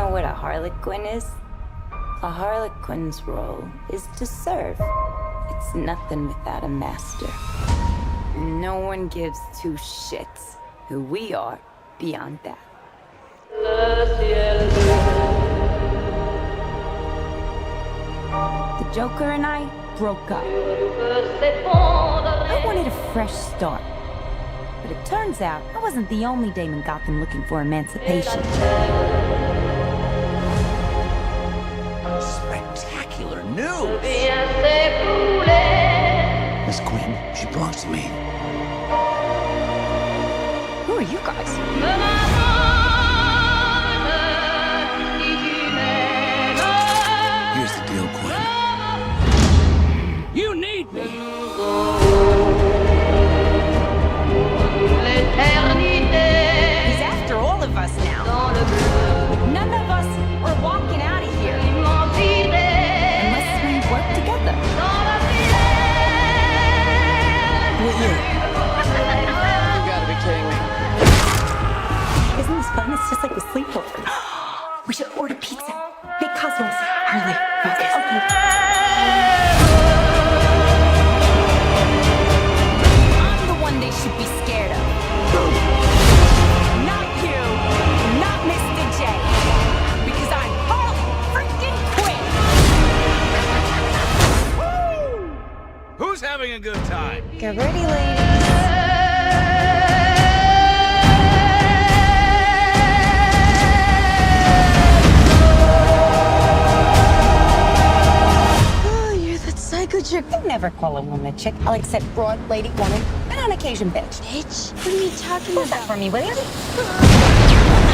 know what a harlequin is? A harlequin's role is to serve. It's nothing without a master. And no one gives two shits who we are beyond that. The Joker and I broke up. I wanted a fresh start. But it turns out I wasn't the only dame in Gotham looking for emancipation. Spectacular news! Miss Quinn, she belongs to me. Who are you guys? Here's the deal, Quinn. You need me! He's after all of us now. None of us are walking out of here unless we work together. You gotta be kidding me. Isn't this fun? It's just like a sleepover. We should order pizza. Big Cosmos. Harley, focus. Okay. I'm the one they should be scared of. Not you. Not Mr. J. Because I'm Harley freaking Quinn. Who's having a good time? Get ready, ladies. Psycho chick. I never call a woman a chick. I'll accept broad, lady, woman, and on occasion bitch. Bitch? What are you talking What's about? that for me, will you?